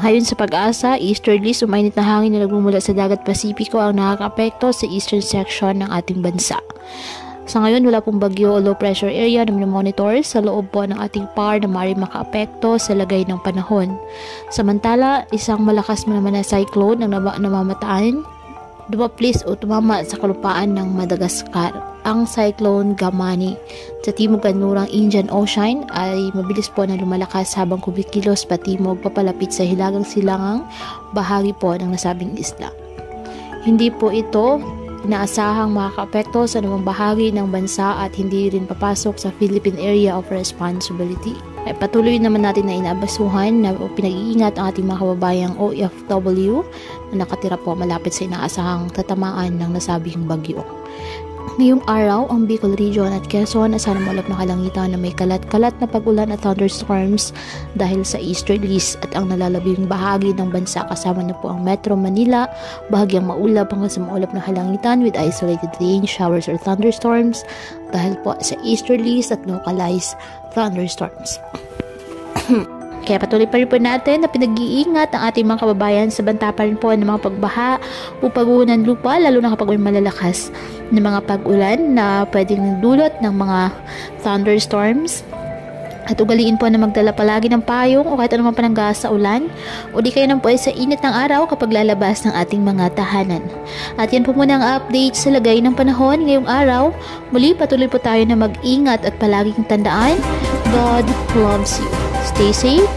Ayon sa Pag-asa, easterlies o mainit na hangin na nagmumula sa dagat Pasipiko ang nakaka-apekto sa eastern section ng ating bansa. Sa ngayon, wala pong bagyo o low pressure area na monitor sa loob po ng ating PAR na maaaring maka-apekto sa lagay ng panahon. Samantala, isang malakas naman na cyclone ang namamataan dumaplis o tumama sa kalupaan ng Madagascar. Ang Cyclone Gamani sa timog kanlurang Indian Ocean ay mabilis po na lumalakas habang kumikilos patimog papalapit sa hilagang silangang bahagi po ng nasabing isla. Hindi po ito inaasahang makakaapekto sa anumang bahagi ng bansa at hindi rin papasok sa Philippine Area of Responsibility. Ay patuloy naman natin na inaabasuhan na pinag-iingat ang ating mga kababayang OFW na nakatira po malapit sa inaasahang tatamaan ng nasabing bagyo. Ngayong araw, ang Bicol Region at Quezon asahan maulap na kalangitan na may kalat-kalat na pag-ulan at thunderstorms dahil sa easterlies at ang nalalabing bahagi ng bansa kasama na po ang Metro Manila, bahagyang maulap hanggang sa maulap na kalangitan with isolated rain, showers or thunderstorms dahil po sa easterlies at localized thunderstorms. Kaya patuloy pa rin po natin na pinag-iingat ang ating mga kababayan sa banta pa rin po ng mga pagbaha o pagguho ng lupa, lalo na kapag may malalakas na mga pag-ulan na pwedeng dulot ng mga thunderstorms. At ugaliin po na magdala palagi ng payong o kahit anumang pananggas sa ulan o di kayo nang po ay sa init ng araw kapag lalabas ng ating mga tahanan. At yan po muna ang update sa lagay ng panahon ngayong araw. Muli patuloy po tayo na mag-ingat at palaging tandaan, God loves you. Stay safe,